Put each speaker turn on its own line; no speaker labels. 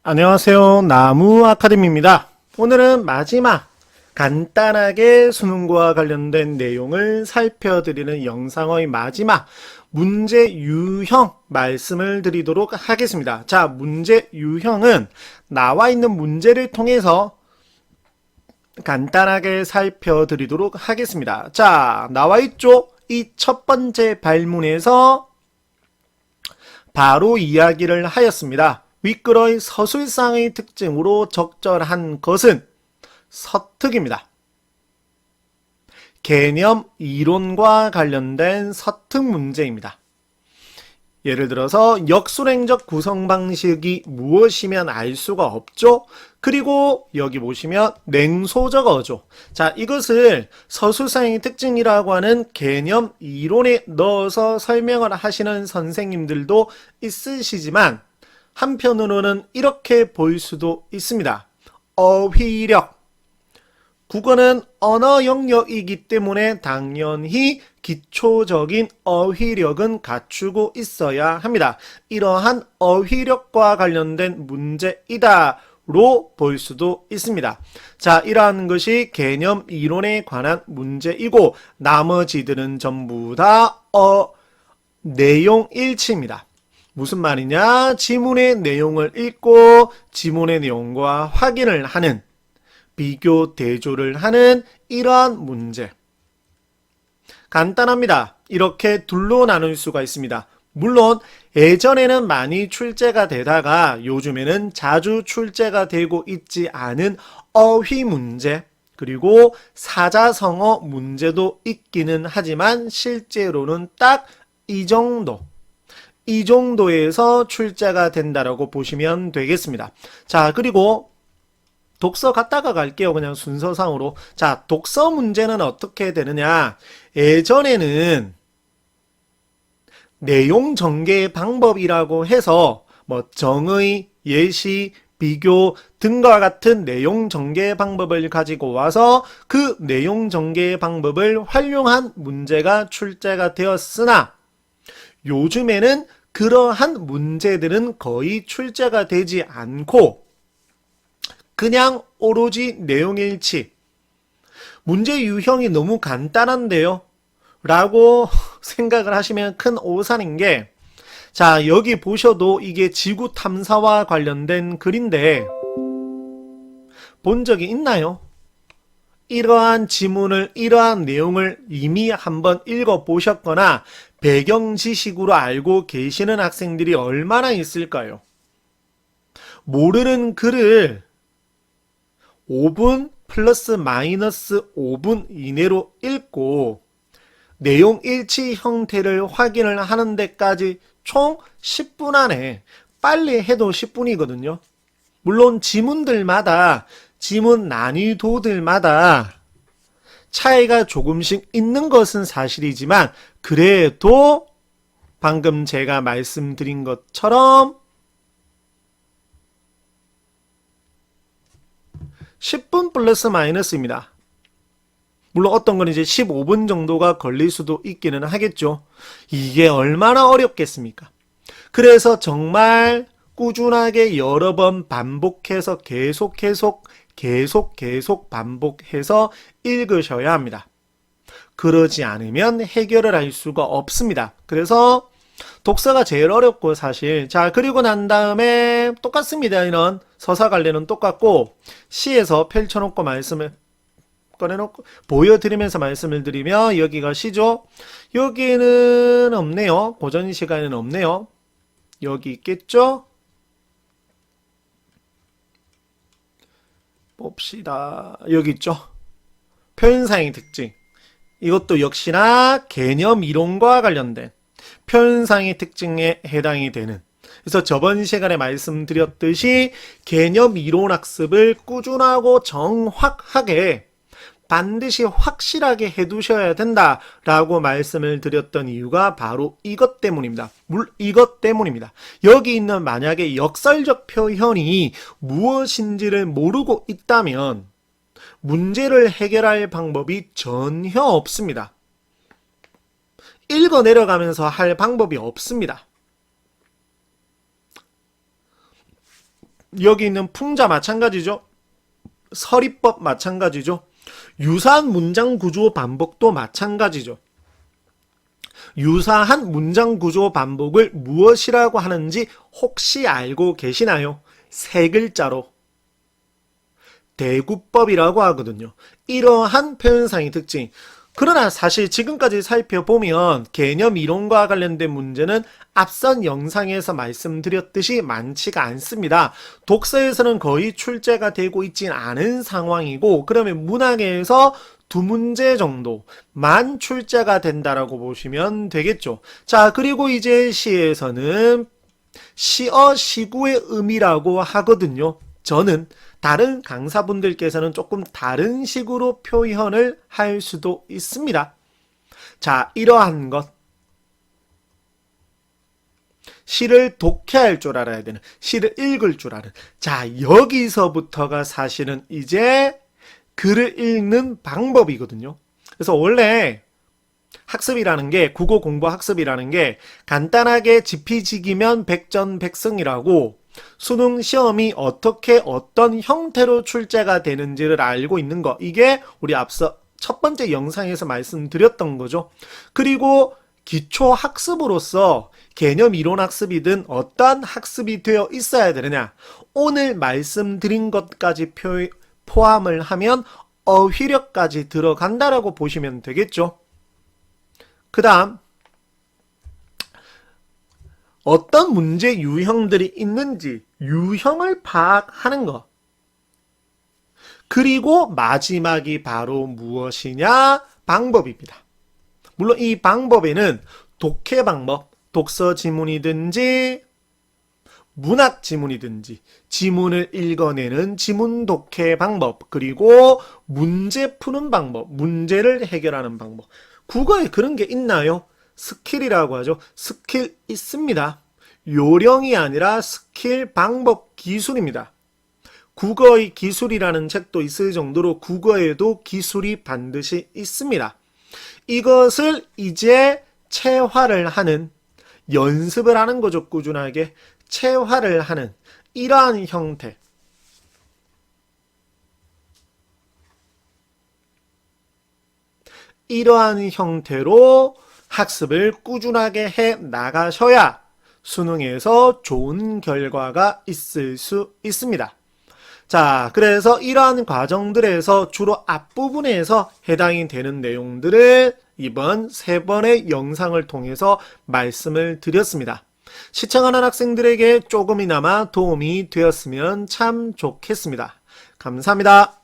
안녕하세요. 나무 아카데미입니다. 오늘은 마지막 간단하게 수능과 관련된 내용을 살펴드리는 영상의 마지막 문제 유형 말씀을 드리도록 하겠습니다. 자, 문제 유형은 나와 있는 문제를 통해서 간단하게 살펴드리도록 하겠습니다. 자, 나와 있죠? 이 첫 번째 발문에서 바로 이야기를 하였습니다. 윗글의 서술상의 특징으로 적절한 것은 서특입니다. 개념 이론과 관련된 서특 문제입니다. 예를 들어서 역술행적 구성 방식이 무엇이면 알 수가 없죠. 그리고 여기 보시면 냉소적 어조. 자, 이것을 서술상의 특징이라고 하는 개념 이론에 넣어서 설명을 하시는 선생님들도 있으시지만 한편으로는 이렇게 볼 수도 있습니다. 어휘력. 국어는 언어 영역이기 때문에 당연히 기초적인 어휘력은 갖추고 있어야 합니다. 이러한 어휘력과 관련된 문제이다로 볼 수도 있습니다. 자, 이러한 것이 개념 이론에 관한 문제이고 나머지들은 전부 다 내용 일치입니다. 무슨 말이냐? 지문의 내용을 읽고 지문의 내용과 확인을 하는, 비교 대조를 하는 이러한 문제. 간단합니다. 이렇게 둘로 나눌 수가 있습니다. 물론 예전에는 많이 출제가 되다가 요즘에는 자주 출제가 되고 있지 않은 어휘 문제, 그리고 사자성어 문제도 있기는 하지만 실제로는 딱 이 정도에서 출제가 된다라고 보시면 되겠습니다. 자, 그리고 독서 갔다가 갈게요. 그냥 순서상으로. 자, 독서 문제는 어떻게 되느냐. 예전에는 내용 전개 방법이라고 해서 뭐 정의, 예시, 비교 등과 같은 내용 전개 방법을 가지고 와서 그 내용 전개 방법을 활용한 문제가 출제가 되었으나 요즘에는 그러한 문제들은 거의 출제가 되지 않고 그냥 오로지 내용일치. 문제 유형이 너무 간단한데요? 라고 생각을 하시면 큰 오산인 게, 자, 여기 보셔도 이게 지구 탐사와 관련된 글인데 본 적이 있나요? 이러한 지문을, 이러한 내용을 이미 한번 읽어보셨거나 배경 지식으로 알고 계시는 학생들이 얼마나 있을까요? 모르는 글을 5분 플러스 마이너스 5분 이내로 읽고 내용 일치 형태를 확인을 하는 데까지 총 10분 안에, 빨리 해도 10분이거든요. 물론 지문들마다, 지문 난이도들마다 차이가 조금씩 있는 것은 사실이지만 그래도 방금 제가 말씀드린 것처럼 10분 플러스 마이너스입니다. 물론 어떤 건 이제 15분 정도가 걸릴 수도 있기는 하겠죠. 이게 얼마나 어렵겠습니까? 그래서 정말 꾸준하게 여러 번 반복해서 계속 반복해서 읽으셔야 합니다. 그러지 않으면 해결을 할 수가 없습니다. 그래서 독서가 제일 어렵고 사실. 자, 그리고 난 다음에 똑같습니다. 이런 서사 관련은 똑같고 시에서 펼쳐놓고 말씀을 꺼내놓고 보여드리면서 말씀을 드리면 여기가 시죠. 여기는 없네요. 고전 시간에는 없네요. 여기 있겠죠? 봅시다. 여기 있죠. 표현상의 특징. 이것도 역시나 개념 이론과 관련된 표현상의 특징에 해당이 되는. 그래서 저번 시간에 말씀드렸듯이 개념 이론 학습을 꾸준하고 정확하게 반드시 확실하게 해두셔야 된다라고 말씀을 드렸던 이유가 바로 이것 때문입니다. 이것 때문입니다. 여기 있는 만약에 역설적 표현이 무엇인지를 모르고 있다면 문제를 해결할 방법이 전혀 없습니다. 읽어 내려가면서 할 방법이 없습니다. 여기 있는 풍자 마찬가지죠. 서리법 마찬가지죠. 유사한 문장 구조 반복도 마찬가지죠. 유사한 문장 구조 반복을 무엇이라고 하는지 혹시 알고 계시나요? 세 글자로 대구법이라고 하거든요. 이러한 표현상의 특징. 그러나 사실 지금까지 살펴보면 개념 이론과 관련된 문제는 앞선 영상에서 말씀드렸듯이 많지가 않습니다. 독서에서는 거의 출제가 되고 있진 않은 상황이고, 그러면 문학에서 두 문제 정도만 출제가 된다라고 보시면 되겠죠. 자, 그리고 이제 시에서는 시어 시구의 의미라고 하거든요. 저는 다른 강사분들께서는 조금 다른 식으로 표현을 할 수도 있습니다. 자, 이러한 것. 시를 독해할 줄 알아야 되는, 시를 읽을 줄 아는. 자, 여기서부터가 사실은 이제 글을 읽는 방법이거든요. 그래서 원래 학습이라는 게, 국어 공부 학습이라는 게 간단하게 지피지기면 백전백승이라고 수능 시험이 어떻게 어떤 형태로 출제가 되는지를 알고 있는 거, 이게 우리 앞서 첫 번째 영상에서 말씀드렸던 거죠. 그리고 기초 학습으로서 개념 이론 학습이든 어떠한 학습이 되어 있어야 되느냐, 오늘 말씀드린 것까지 포함을 하면 어휘력까지 들어간다라고 보시면 되겠죠. 그 다음 어떤 문제 유형들이 있는지 유형을 파악하는 것. 그리고 마지막이 바로 무엇이냐? 방법입니다. 물론 이 방법에는 독해 방법, 독서 지문이든지 문학 지문이든지 지문을 읽어내는 지문 독해 방법, 그리고 문제 푸는 방법, 문제를 해결하는 방법. 국어에 그런 게 있나요? 스킬이라고 하죠. 스킬 있습니다. 요령이 아니라 스킬, 방법, 기술입니다. 국어의 기술이라는 책도 있을 정도로 국어에도 기술이 반드시 있습니다. 이것을 이제 체화를 하는, 연습을 하는 거죠. 꾸준하게 체화를 하는 이러한 형태. 이러한 형태로 학습을 꾸준하게 해 나가셔야 수능에서 좋은 결과가 있을 수 있습니다. 자, 그래서 이러한 과정들에서 주로 앞부분에서 해당이 되는 내용들을 이번 3번의 영상을 통해서 말씀을 드렸습니다. 시청하는 학생들에게 조금이나마 도움이 되었으면 참 좋겠습니다. 감사합니다.